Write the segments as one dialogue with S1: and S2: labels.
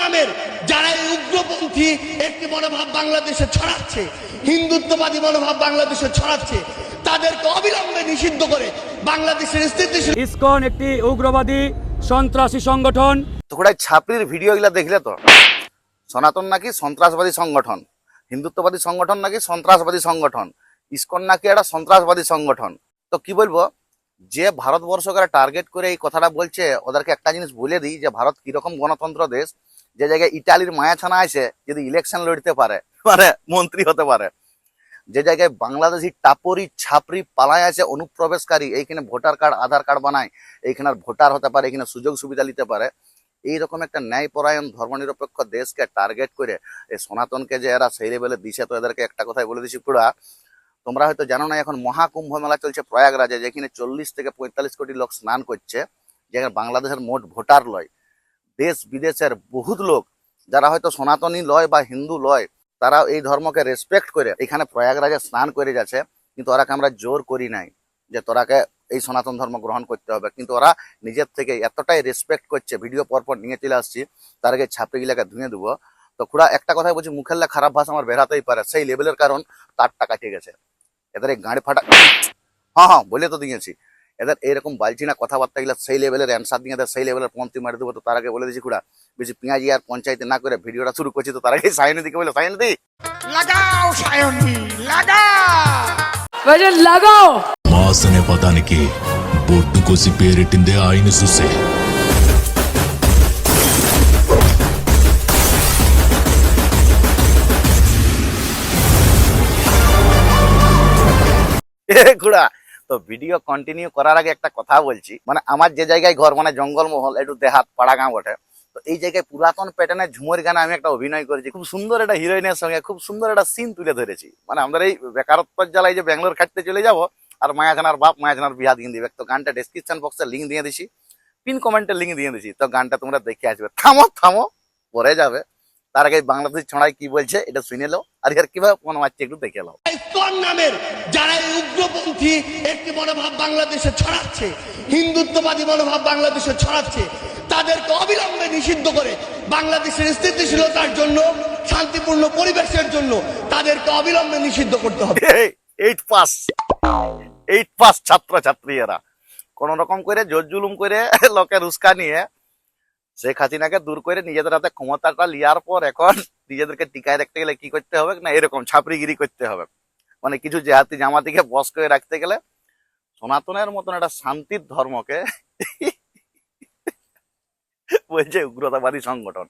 S1: নামের যারা এই উগ্রপন্থী একটি মনোভাব বাংলাদেশে ছড়াচ্ছে, হিন্দুত্ববাদী মনোভাব বাংলাদেশে ছড়াচ্ছে, তাদেরকে অবিলম্বে নিষিদ্ধ করে বাংলাদেশের স্থিতিশীল।
S2: ইসকন একটি উগ্রবাদী সন্ত্রাসী সংগঠন।
S3: তোরা ছাপড়ির ভিডিও গুলা দেখলে তো সনাতন নাকি সন্ত্রাসবাদী সংগঠন, হিন্দুত্ববাদী সংগঠন নাকি সন্ত্রাসবাদী সংগঠন, ইসকন নাকি একটা সন্ত্রাসবাদী সংগঠন। তো কি বলবো, যে ভারতবর্ষকে টার্গেট করে এই কথাটা বলছে ওদেরকে একটা জিনিস বলে দিই যে ভারত কিরকম গণতন্ত্র দেশ, যে জায়গায় ইটালির মায়াছানা আছে যদি ইলেকশন লড়তে পারে মানে মন্ত্রী হতে পারে, যে জায়গায় বাংলাদেশি টাপরি ছাপরি পালায় আছে অনুপ্রবেশকারী, এইখানে ভোটার কার্ড আধার কার্ড বানায়, এইখানে ভোটার হতে পারে, এখানে সুযোগ সুবিধা নিতে পারে, এইরকম একটা ন্যায়পরায়ণ ধর্মনিরপেক্ষ দেশকে টার্গেট করে এই সনাতনকে যে এরা সেই লেভেলে দিছে। তো এদেরকে একটা কথাই বলে দিচ্ছি, পুরা তোমরা হয়তো জানো না, এখন মহাকুম্ভ মেলা চলছে প্রয়াগরাজে, যেখানে 40 থেকে 45 কোটি লোক স্নান করছে, যেখানে বাংলাদেশের মোট ভোটার লয়, দেশ বিদেশের বহুত লোক যারা হয়তো সনাতনী লয় বা হিন্দু লয়, তারা এই ধর্মকে রেসপেক্ট করে এখানে প্রয়াগরাজে স্নান করে যাচ্ছে। কিন্তু ওরাকে আমরা জোর করি নাই যে তোরাকে এই সনাতন ধর্ম গ্রহণ করতে হবে, কিন্তু ওরা নিজের থেকে এতটাই রেসপেক্ট করছে, ভিডিও পরপর নিয়ে চলে আসছি, তার আগে ছাপে গিলাকে ধুয়ে দেবো। তো খুড়া একটা কথাই বলছি, মুখের খারাপ ভাষা আমার বেরাতেই পারে, সেই লেভেলের কারণ তার টাকা ঠিক আছে এদের এই গাঁড়ি ফাটা। হ্যাঁ বলে তো দিয়েছি, এদের এইরকম বালছি না কথাবার্তা গুলা সেই লেভেলের অ্যান্সার দিয়ে এদের সেই লেভেলের পন্থী মারি দেবো। তো তার আগে বলে দিচ্ছি খুড়া, বেশি পেঁয়াজি আর পঞ্চায়েতে না করে ভিডিওটা শুরু করছি। তো তার আগে সায়নিদিকে বলে, সায়নিদি
S4: লাগাও, সায়নী লাগাও,
S2: লাগাও।
S5: మాస్ అనే పదానికి బొడ్డు కోసి పేరెట్టిందే ఆయన చూసే.
S3: খুড়া তো ভিডিও কন্টিনিউ করার আগে একটা কথা বলছি, মানে আমার যে জায়গায় ঘর মানে জঙ্গলমহল, একটু দেহাত পাড়া গাঁ বটে, তো এই জায়গায় পুরাতন প্যাটার্নের ঝুমুর গানে আমি একটা অভিনয় করেছি, খুব সুন্দর একটা হিরোইনের সঙ্গে খুব সুন্দর একটা সিন তুলে ধরেছি। মানে আমাদের এই বেকারত্বের জ্বালায় যে ব্যাঙ্গালোর খাটতে চলে যাবো আর মায়াজানার বাপ মায়াজানার বিয়া দিয়ে দিবে, তো গানটা ডেসক্রিপশন বক্সে লিঙ্ক দিয়ে দিছি, পিন কমেন্টে লিঙ্ক দিয়ে দিছি, তো গানটা তোমরা দেখে আসবে। থামো থামো পরে যাবে, তার আগে বাংলাদেশ ছড়াই কি বলছে এটা শুনে লো, আর এর কিভাবে মনে হচ্ছে একটু দেখে লো।
S1: ইসকন নামের যারা এই উগ্রপন্থী একটি মনোভাব বাংলাদেশে ছড়াচ্ছে, হিন্দুত্ববাদী মনোভাব বাংলাদেশে ছড়াচ্ছে, তাদেরকে অবিলম্বে নিষিদ্ধ করে বাংলাদেশের স্থিতিশীলতার জন্য, শান্তিপূর্ণ পরিবেশের জন্য তাদেরকে অবিলম্বে নিষিদ্ধ করতে হবে।
S3: 8 পাস ছাত্র ছাত্রী এরা কোন রকম করে জোর জুলুম করে লোকের উস্কা নিয়ে শেখ হাসিনাকে দূর করে নিজেদের হাতে ক্ষমতাটা লিয়ার পর এখন নিজেদেরকে টিকায় রাখতে গেলে কি করতে হবে না, এরকম ছাপড়িগিরি করতে হবে। মানে কিছু জেহাতি জামাতিকে বস করে রাখতে গেলে সনাতনের মতন একটা শান্তির ধর্মকে বলছে উগ্রতাবাদী সংগঠন,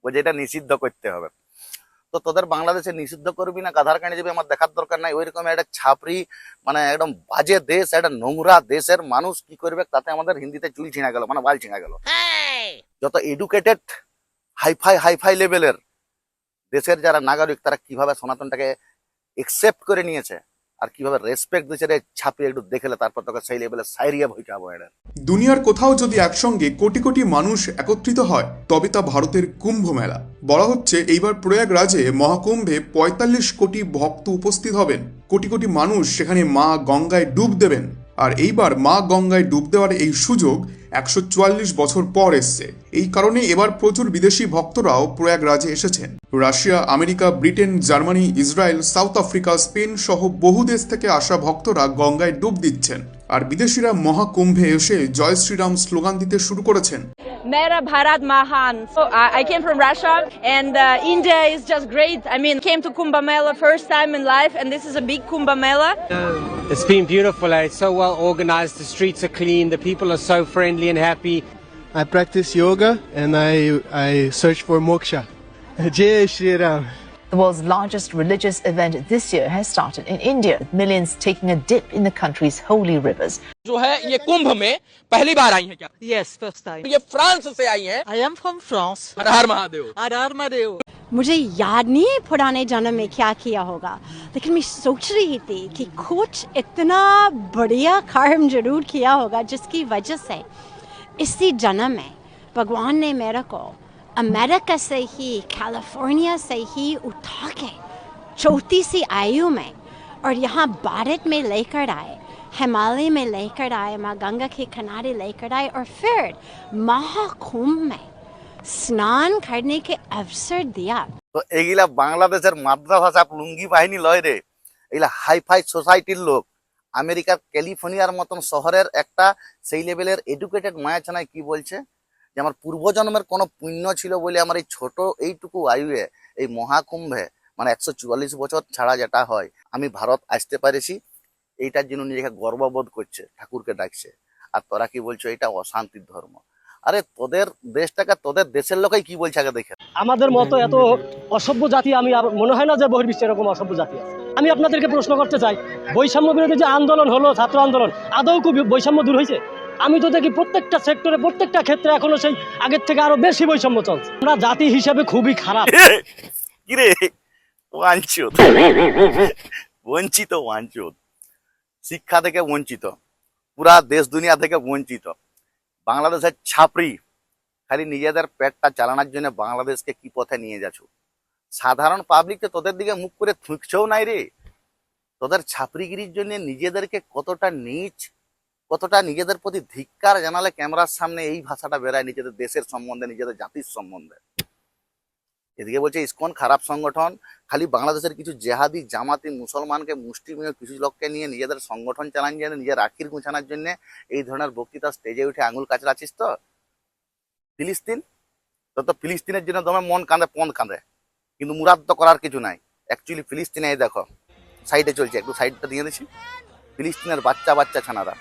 S3: বলছে এটা নিষিদ্ধ করতে হবে। তো তোদের বাংলাদেশে নিষিদ্ধ করবি না গাধার কানে যাবে আমার দেখার দরকার নাই। ওইরকম একটা ছাপড়ি মানে একদম বাজে দেশ, একটা নোংরা দেশের মানুষ কি করবে তাতে আমাদের হিন্দিতে চুল ছিঁড়া গেল, মানে বাল ছিঁড়া গেল। যত এডুকেটেড হাইফাই লেভেলের দেশের যারা নাগরিক তারা কিভাবে সনাতনটাকে একসেপ্ট করে নিয়েছে আর কিভাবে রেসপেক্ট দিয়েছে রে ছাপিয়ে একটু দেখলে তারপর তোকে সেই লেভেলে সাইরিয়া ভয় যাবো। এটা
S6: দুনিয়ার কোথাও যদি একসঙ্গে কোটি কোটি মানুষ একত্রিত হয় তবে তা ভারতের কুম্ভ মেলা। বলা হচ্ছে এইবার প্রয়াগরাজে মহাকুম্ভে 45 কোটি ভক্ত উপস্থিত হবেন, কোটি কোটি মানুষ সেখানে মা গঙ্গায় ডুব দেবেন। আর এইবার মা গঙ্গায় ডুব দেওয়ার এই সুযোগ 144 বছর পর এসছে। এই কারণে এবার প্রচুর বিদেশি ভক্তরাও প্রয়াগরাজে এসেছেন। Russia, America, Britain, Germany, Israel, south Africa, Spain সহ বহু দেশ থেকে আসা ভক্তরা গঙ্গায় ডুব দিচ্ছেন। আর বিদেশিরা মহাকুম্ভে এসে জয় শ্রীরাম স্লোগান দিতে শুরু করেছেন।
S7: Mera Bharat Mahan. So I came from Russia and India is just great. I mean, came to Kumbh Mela first time in life and this is a big Kumbh Mela.
S8: It's been beautiful. It's so well organized. The streets are clean. The people are so friendly and happy.
S9: I practice yoga and I search for moksha. Jai Shri Ram.
S10: The world's largest religious event this year has started in India, with millions taking a dip in the country's holy rivers.
S4: जो है ये कुंभ में पहली बार आई हैं क्या?
S11: Yes, first time.
S4: ये France से आई हैं।
S11: I am from France.
S4: हर हर महादेव।
S11: हर हर महादेव।
S12: मुझे याद नहीं है पुराने जन्म में क्या किया होगा, लेकिन मैं सोच रही थी कि कुछ इतना बढ़िया कर्म जरूर किया होगा जिसकी वजह से इसी जन्म में भगवान ने मेरे को अमेरिका से ही, कैलिफोर्निया से ही उठा के 34वीं आयु में और यहाँ भारत में लेकर आए, हिमालय में लेकर आए, माँ गंगा के किनारे लेकर आए और फिर महाकुंभ में स्नान करने के अवसर दिया।
S3: তো এগুলা বাংলাদেশের মাদ্রাসা লুঙ্গি বাহিনী লয় রে, এগুলা হাইফাই সোসাইটির লোক। আমেরিকার ক্যালিফোর্নিয়ার মতন শহরের একটা সেই লেভেলের এডুকেটেড মায়াছানায় কি বলছে যে আমার পূর্বজন্মের কোনো পুণ্য ছিল বলে আমার এই ছোট এইটুকু আয়ুয়ে এই মহাকুম্ভে মানে 144 বছর ছাড়া যেটা হয় আমি ভারত আসতে পারেছি, এইটার জন্য নিজেকে গর্ববোধ করছে, ঠাকুরকে ডাকছে। আর তোরা কি বলছো এটা অশান্তির ধর্ম? আরে তোদের দেশটাকে তোদের দেশের লোকই কি বলছে আগে দেখে।
S13: আমাদের মতো এত অসভ্য জাতি আমি মনে হয় না যে বহির্বিশ্বে এরকম অসভ্য জাতি আছে। আমি আপনাদেরকে প্রশ্ন করতে চাই, বৈষম্য বিরোধী যে আন্দোলন হলো, ছাত্র আন্দোলন, আদৌ কি বৈষম্য দূর হয়েছে? আমি তো দেখি প্রত্যেকটা সেক্টরে প্রত্যেকটা ক্ষেত্রে এখনো সেই আগের থেকে আরো বেশি বৈষম্য চলছে। আমরা জাতি হিসেবে খুবই খারাপ।
S3: কিরে ওয়াঞ্চিত, বঞ্চিত, ওয়াঞ্চিত, শিক্ষা থেকে বঞ্চিত, পুরা দেশ দুনিয়া থেকে বঞ্চিত। বাংলাদেশের ছাপড়ি খালি নিজেদের পেটটা চালানোর জন্য বাংলাদেশকে কি পথে নিয়ে যাচ্ছ? সাধারণ পাবলিক তো তোদের দিকে মুখ করে থুঁকছেও নাই রে। তোদের ছাপড়িগিরির জন্য নিজেদেরকে কতটা নীচ, কতটা নিজেদের প্রতি ধিক্কার জানালে ক্যামেরার সামনে এই ভাষাটা বেরায় নিজেদের দেশের সম্বন্ধে, নিজেদের জাতির সম্বন্ধে। এদিকে বলছে ইসকন খারাপ সংগঠন, খালি বাংলাদেশের কিছু জেহাদি জামাতি মুসলমানকে মুষ্টিমেয় কিছু লোককে নিয়ে নিজেদের সংগঠন চালান জন্য নিজের আখির গুছানোর জন্য এই ধরনের বক্তৃতা স্টেজে উঠে আঙুল কাচড়াচ্ছিস। তো ফিলিস্তিন, তো ফিলিস্তিনের জন্য তোমার মন কাঁদে পন কাঁদে, কিন্তু মুরাদ তো করার কিছু নাই। অ্যাকচুয়ালি ফিলিস্তিনে এই দেখো সাইডে চলছে, একটু সাইডটা দিয়ে দিচ্ছি। ফিলিস্তিনের বাচ্চা বাচ্চা ছানারা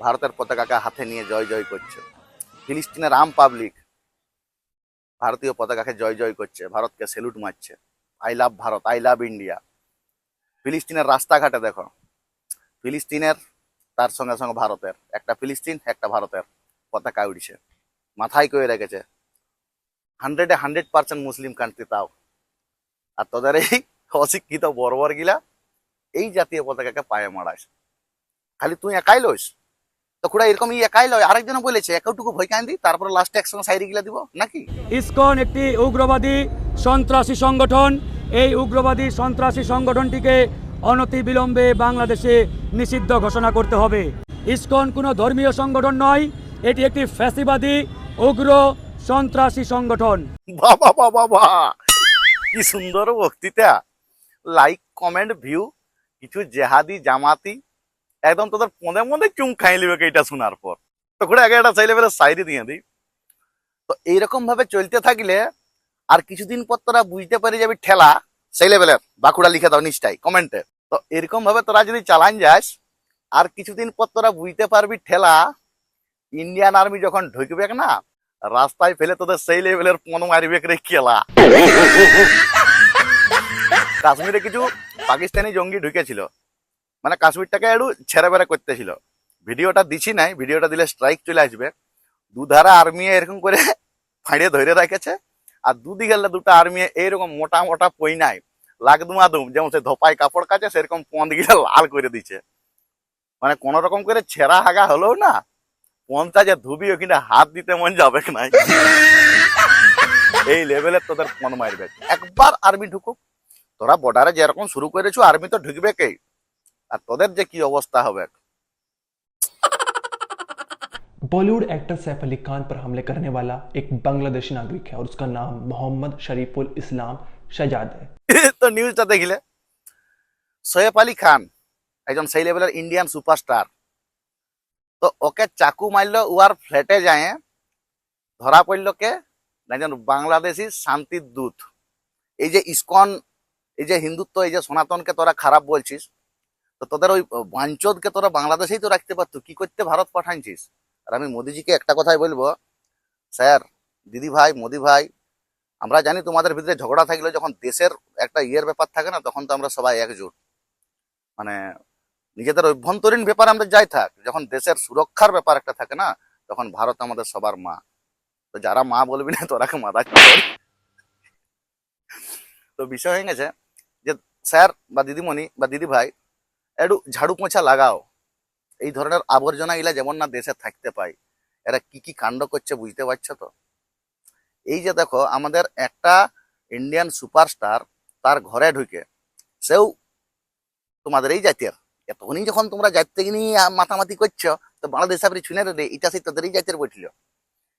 S3: ভারতের পতাকাকে হাতে নিয়ে জয় জয় করছে। ফিলিস্তিনের আম পাবলিক ভারতীয় পতাকাকে জয় জয় করছে, ভারতকে স্যালুট মারছে, I love Bharat, I love India. ফিলিস্তিনের রাস্তাঘাটে দেখো, ফিলিস্তিনের তার সঙ্গে সঙ্গে ভারতের, একটা ফিলিস্তিন একটা ভারতের পতাকা উড়ছে, মাথায় করে রেখেছে। 100% মুসলিম কান্ট্রি তাও। আর তোদের এই অশিক্ষিত বর্বর গিলা এই জাতীয় পতাকাকে পায়ে মারাস। খালি তুই একাই লইস তো খুড়া এরকম একাই লয়, আরেকজন বলেছে একটুকু ভয় কান্দি, তারপরে লাস্টে একসঙ্গে সাইডে গিলা দিব নাকি?
S2: ইসকন একটি উগ্রবাদী সন্ত্রাসী সংগঠন। এই উগ্রবাদী সন্ত্রাসী সংগঠনটিকে অনতিবিলম্বে বাংলাদেশে নিষিদ্ধ ঘোষণা করতে হবে। ইসকন কোনো ধর্মীয় সংগঠন নয়, এটি একটি ফ্যাসিবাদী উগ্র সন্ত্রাসী সংগঠন।
S3: বাবা বাবা বাবা, কি সুন্দর বক্তৃতা! লাইক কমেন্ট ভিউ কিছু জেহাদি জামাতি একদম তোদের পদে মধ্যে চুম খাই লিবে এটা শোনার পর। তো ঘুরে আগে একটা চাইলে বেলে সাইডে দিয়ে দিই। তো এইরকম ভাবে চলতে থাকলে আর কিছুদিন পর তোরা বুঝতে পারি যাবি ঠেলা সেই লেভেলের। বাঁকুড়া লিখে দাও নিশ্চয়ই কমেন্টে। তো এরকম ভাবে তোরা যদি চালান যাস আর কিছুদিন পর তোরা বুঝতে পারবি ঠেলা ইন্ডিয়ান আর্মি যখন ঢুকবে না রাস্তায় ফেলে তোদের সেই লেভেলের পণ মারবে রে খেলা। কাশ্মীরে কিছু পাকিস্তানি জঙ্গি ঢুকেছিল, মানে কাশ্মীরটাকে একটু ছেড়ে বেড়ে করতেছিল। ভিডিওটা দিছি নাই, ভিডিওটা দিলে স্ট্রাইক চলে আসবে। দুধারা আর্মি এরকম করে ফাঁড়িয়ে ধরে রেখেছে, আর দুদিকে দুটো আর্মি এইরকম মোটা মোটা পইনায় লাগদুমাদুম যেমন সে ধোপায় কাপড় কাছে সেরকম পন দিকে লাল করে দিচ্ছে। মানে কোন রকম করে ছেঁড়া হাগা হলেও না পনটা যে ধুবি ওখানে হাত দিতে মন যাবে না, এই লেভেলের তোদের পন মারবে। একবার আর্মি ঢুকুক, তোরা বর্ডারে যেরকম শুরু করেছো আর্মি তো ঢুকবে কে, আর তোদের যে কি অবস্থা হবে।
S14: बॉलीवुड एक्टर सैफ अली खान पर हमले करने वाला एक बांग्लादेशी नागरिक है और उसका नाम मोहम्मद शरीफुल इस्लाम शहजाद है।
S3: তো নিউজটা দেখিলে সৈয়ফ আলী খান একজন সেই লেভেলের ইন্ডিয়ান সুপারস্টার। তো ওকে চাকু মারলো, উয়ার ফ্ল্যাটে যায় ধরা পড়ল কে একজন বাংলাদেশি শান্তির দূত। এই যে ইসকন, এই যে হিন্দুত্ব, এই যে সনাতনকে তোরা খারাপ বলছিস, তো তোদের ওই বাঞ্চদকে তোরা বাংলাদেশেই তো রাখতে পারতো, কি করতে ভারত পাঠাইছিস? আর আমি মোদিজিকে একটা কথাই বলবো, স্যার, দিদি ভাই, মোদি ভাই, আমরা জানি তোমাদের ভিতরে ঝগড়া থাকলে যখন দেশের একটা ইয়ের ব্যাপার থাকে না তখন তো আমরা সবাই একজোট, মানে নিজেদের অভ্যন্তরীণ ব্যাপার আমরা যাই থাক, যখন দেশের সুরক্ষার ব্যাপার একটা থাকে না তখন ভারত আমাদের সবার মা। তো যারা মা বলবি না তোরাকে মারা। তো বিষয় হয়ে গেছে যে স্যার বা দিদিমণি বা দিদি ভাই একটু ঝাড়ু পোঁছা লাগাও, এই ধরনের আবর্জনা গুলা যেমন না দেশে থাকতে পাই। এরা কি কি কাণ্ড করছে বুঝতে পারছো তো? এই যে দেখো আমাদের একটা ইন্ডিয়ান সুপারস্টার তার ঘরে ঢুকে, সেও তোমাদের এই জাতীয়, এতক্ষণই যখন তোমরা জাতীয় নিয়ে মাতামাতি করছো তো বাংলাদেশ আপনি ছুনে রে এটা সেই তোদের এই জাতীয় বৈঠল।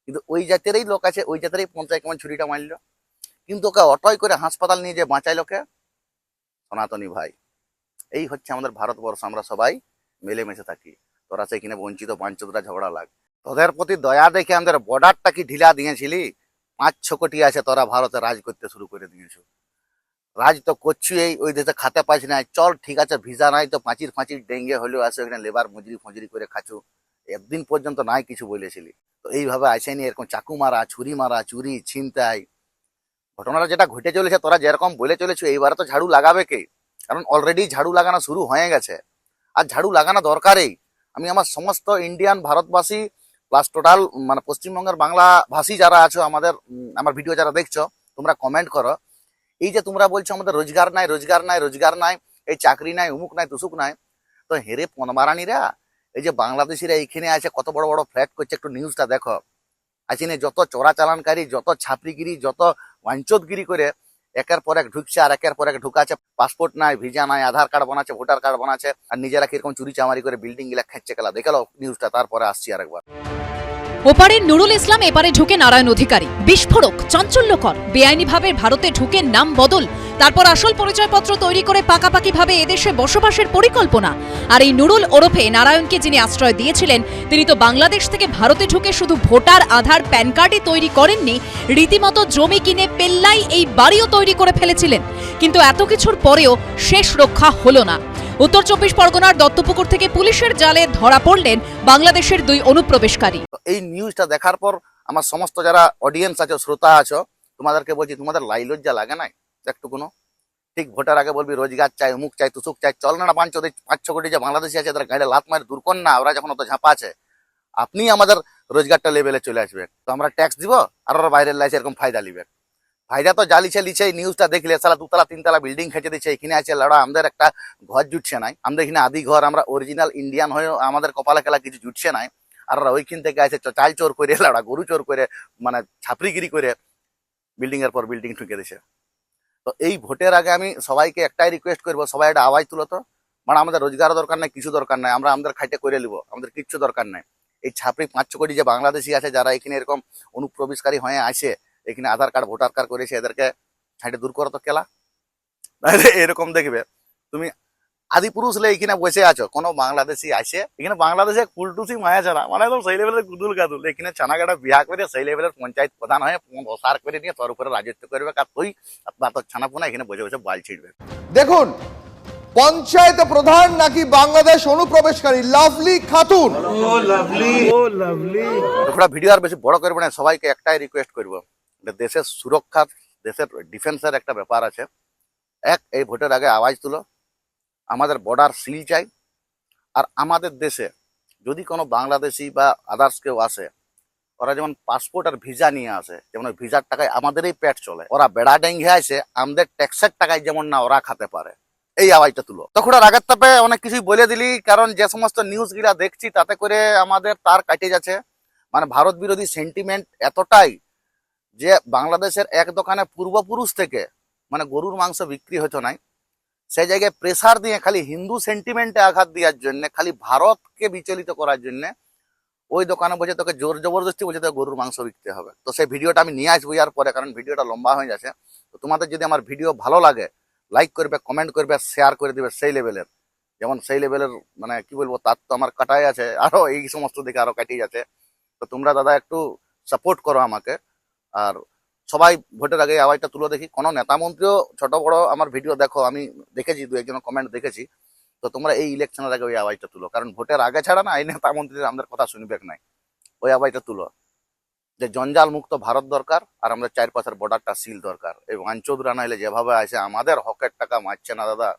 S3: কিন্তু ওই জাতেরই লোক আছে, ওই জাতেরই পঞ্চায়েত কেমন ছুরিটা মারলো, কিন্তু ওকে অটোয় করে হাসপাতাল নিয়ে যে বাঁচাইলো কে? সনাতনী ভাই। এই হচ্ছে আমাদের ভারতবর্ষ, আমরা সবাই মিলেমিশে থাকি। তোরা সেখানে বঞ্চিত বাঞ্চতরা ঝগড়া লাগ, তোদের প্রতি দয়া দেখে আমাদের বর্ডারটা কি ঢিলা দিয়েছিলি? 5-6 কোটি আছে, তোরা ভারতে রাজ করতে শুরু করে দিয়েছ। রাজ তো করছি, এই ওই দেশে খাতে পাইছি না, চল ঠিক আছে ভিসা নাই তো পাঁচির ডেঙ্গে হলেও আসে, ওখানে লেবার মজুরি করে খাচ্ছু, একদিন পর্যন্ত নাই কিছু বলেছিলি। তো এইভাবে আসেনি, এরকম চাকু মারা, ছুরি মারা, চুরি ছিনতাই, ঘটনাটা যেটা ঘটে চলেছে তোরা যেরকম বলে চলেছো, এইবারে তো ঝাড়ু লাগাবে কে? কারণ অলরেডি ঝাড়ু লাগানো শুরু হয়ে গেছে, আর ঝাড়ু লাগানো দরকারই। আমি আমার সমস্ত ইন্ডিয়ান ভারতবাসী প্লাস টোটাল মানে পশ্চিমবঙ্গের বাংলা ভাষী যারা আছো, আমার ভিডিও যারা দেখছো, তোমরা কমেন্ট করো। এই যে তোমরা বলছো আমাদের রোজগার নাই, এই চাকরি নাই, উমুক নাই তুসুক নাই, তো হেরে পনমারানিরা, এই যে বাংলাদেশিরা এইখানে আছে কত বড় বড় ফ্ল্যাট করছে, একটু নিউজটা দেখো। আছিনে যত চোরাচালানকারী, যত ছাপরিগিরি, যত বাঞ্চতগিরি করে একের পর এক ঢুকছে আর একের পর এক ঢুকাচ্ছে। পাসপোর্ট নাই, ভিসা নাই, আধার কার্ড বানাচ্ছে, ভোটার কার্ড বানাচ্ছে, আর নিজেরা কিরকম চুরি চামারি করে বিল্ডিং গুলা খাচ্ছে খেলা। দেখালো নিউজটা, তারপরে আসছি আরেকবার।
S15: ওপারে নুরুল ইসলাম, এপারে ঢুকে নারায়ণ অধিকারী। বিস্ফোরক, চাঞ্চল্যকর, বেআইনিভাবে ভারতে ঢুকে নাম বদল, তারপর আসল পরিচয়পত্র তৈরি করে পাকাপাকিভাবে এদেশে বসবাসের পরিকল্পনা। আর এই নুরুল ওরফে নারায়ণকে যিনি আশ্রয় দিয়েছিলেন, তিনি তো বাংলাদেশ থেকে ভারতে ঢুকে শুধু ভোটার, আধার, প্যান কার্ডই তৈরি করেননি, রীতিমতো জমি কিনে পেল্লাই এই বাড়িও তৈরি করে ফেলেছিলেন। কিন্তু এত কিছুর পরেও শেষ রক্ষা হলো না। উত্তর 24 পরগনার দত্তপুকুর থেকে পুলিশের জালে ধরা পড়লেন বাংলাদেশের 2 অনুপ্রবেশকারী।
S3: এই নিউজটা দেখার পর আমার সমস্ত যারা অডিয়েন্স আছো, শ্রোতা আছো, তোমাদেরকে বলছি, তোমাদের লাইলজ্জা লাগে নাই একটু কোনো? ঠিক ভোটার আগে বলবি রোজগার চাই, উমুক চাই, তুসুক চাই, চল না 5-6 কোটি যে বাংলাদেশি আছে তারা গাড়ি লাত মারে দূর কর না, ওরা যখন অত ঝাঁপা আছে, আপনি আমাদের রোজগারটা লেভেলে চলে আসবে, তো আমরা ট্যাক্স দিব আর ওরা বাইরের লাইসে এরকম ফায়দা লিবে। ফায়দা তো যা লিছে নিউজটা দেখলে, সালা 2-3 বিল্ডিং খেঁচে দিচ্ছে, এখানে আছে লড়া, আমাদের একটা ঘর জুটছে নাই, আমাদের এখানে আদি ঘর, আমরা অরিজিনাল ইন্ডিয়ান হয়ে আমাদের কপালে খেলা কিছু জুটছে নাই, আর ওরা ওইখান থেকে আছে চাল চোর করে, লড়া গরু চোর করে, মানে ছাপরিগিরি করে বিল্ডিং এর পর বিল্ডিং ঠুকে দিছে। তো এই ভোটের আগে আমি সবাইকে একটাই রিকোয়েস্ট করবো, সবাই একটা আওয়াজ তুলো তো, মানে আমাদের রোজগার দরকার নাই, কিছু দরকার নাই, আমরা আমাদের খাইতে করে নিব, আমাদের কিচ্ছু দরকার নাই। এই ছাপরি 5-6 কোটি যে বাংলাদেশি আছে যারা এখানে এরকম অনুপ্রবেশকারী হয়ে আসে, এখানে আধার কার্ড ভোটার কার্ড করেছে, এদেরকে ছাইটে দূর করো তো কেলা। এরকম দেখবে তুমি আদি পুরুষ লে এখানে বসে আছো, কোনো বাংলাদেশি আসে এখানে, বাংলাদেশে কুলটুসি মায়া ছাড়া, মানে একদম সেই লেভেলের গুদুল গাদুল, এখানে ছানাগাটা বিয়া করে সেই লেভেলের পঞ্চায়েত প্রধান হয়ে প্রসার করে নিয়ে তোর উপরে রাজত্ব করবে, আর তুই তোর ছানাপোনা এখানে বসে বসে বাল ছিড়বে।
S16: দেখুন, পঞ্চায়েত প্রধান নাকি বাংলাদেশ অনুপ্রবেশকারী লাভলি খাতুন।
S3: ভিডিও আর বেশি বড় করবো না, সবাইকে একটাই রিকোয়েস্ট করবো, দেশের সুরক্ষা, দেশের ডিফেন্সের একটা ব্যাপার আছে। এই ভোটের আগে আওয়াজ তুলো, আমাদের বর্ডার সিল চাই। আর আমাদের দেশে যদি কোনো বাংলাদেশি বা আদার্স কেউ আসে, ওরা যেমন পাসপোর্ট আর ভিসা নিয়ে আসে, যেমন ওই ভিসার টাকায় আমাদেরই পেট চলে, ওরা বেড়া ডেঙ্গে আসে আমাদের ট্যাক্সের টাকায় যেমন না ওরা খেতে পারে, এই আওয়াজটা তুলো। তখন রাগের তাপে অনেক কিছুই বলে দিলি, কারণ যে সমস্ত নিউজ গুলা দেখছি তাতে করে আমাদের তার কাটে যাচ্ছে, মানে ভারত বিরোধী সেন্টিমেন্ট এতটাই যে বাংলাদেশের এক দোকানে পূর্বপুরুষ থেকে মানে গরুর মাংস বিক্রি হতো নাই, সেই জায়গায় প্রেসার দিয়ে খালি হিন্দু সেন্টিমেন্টে আঘাত দেওয়ার জন্য, খালি ভারতকে বিচলিত করার জন্য ওই দোকানে বসে তোকে জোর জবরদস্তি বসে তোকে গরুর মাংস বিকতে হবে। তো সেই ভিডিওটা আমি নিয়ে আসবো ইয়ার পরে, কারণ ভিডিওটা লম্বা হয়ে যাচ্ছে। তো তোমাদের যদি আমার ভিডিও ভালো লাগে, লাইক করবে, কমেন্ট করবে, শেয়ার করে দিবে সেই লেভেলের, যেমন সেই লেভেলের মানে কি বলবো, তার তো আমার কাটাই আছে, আরো এই সমস্ত দিকে আরো কাটিয়ে যাচ্ছে। তো তোমরা দাদা একটু সাপোর্ট করো আমাকে। আর সবাই ভোটের আগে আওয়াজটা তুলো দেখি, কোনো নেতা মন্ত্রীও ছোট বড় আমার ভিডিও দেখো, আমি দেখেছি 2-1 কমেন্ট দেখেছি। তো তোমরা এই ইলেকশনের আগে ওই আওয়াজটা তুলো, কারণ ভোটের আগে ছাড়া না এই নেতা মন্ত্রীরা আমাদের কথা শুনবে নাই, ওই আওয়াজটা তুলো যে জঞ্জাল মুক্ত ভারত দরকার, আর আমাদের 4 পাশের বর্ডারটা সিল দরকার। এই বাঞ্চোদরা নাইলে যেভাবে আছে আমাদের হকের টাকা মারছে না দাদা,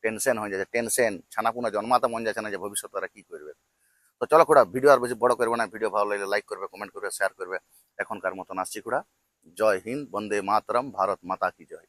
S3: টেনশন হয়ে যাচ্ছে, টেনশন, ছানাপুনা জন্মাতে মন যাচ্ছে না যে ভবিষ্যৎ তারা কি করবে। তো চলো খুড়া, ভিডিও আর বেশি বড় করবে না, ভিডিও ভালো লাগলে লাইক করবে, কমেন্ট করবে, শেয়ার করবে। এখনকার মতন আসছি খুড়া, জয় হিন্দ, বন্দে মাতরম, ভারত মাতা কি জয়।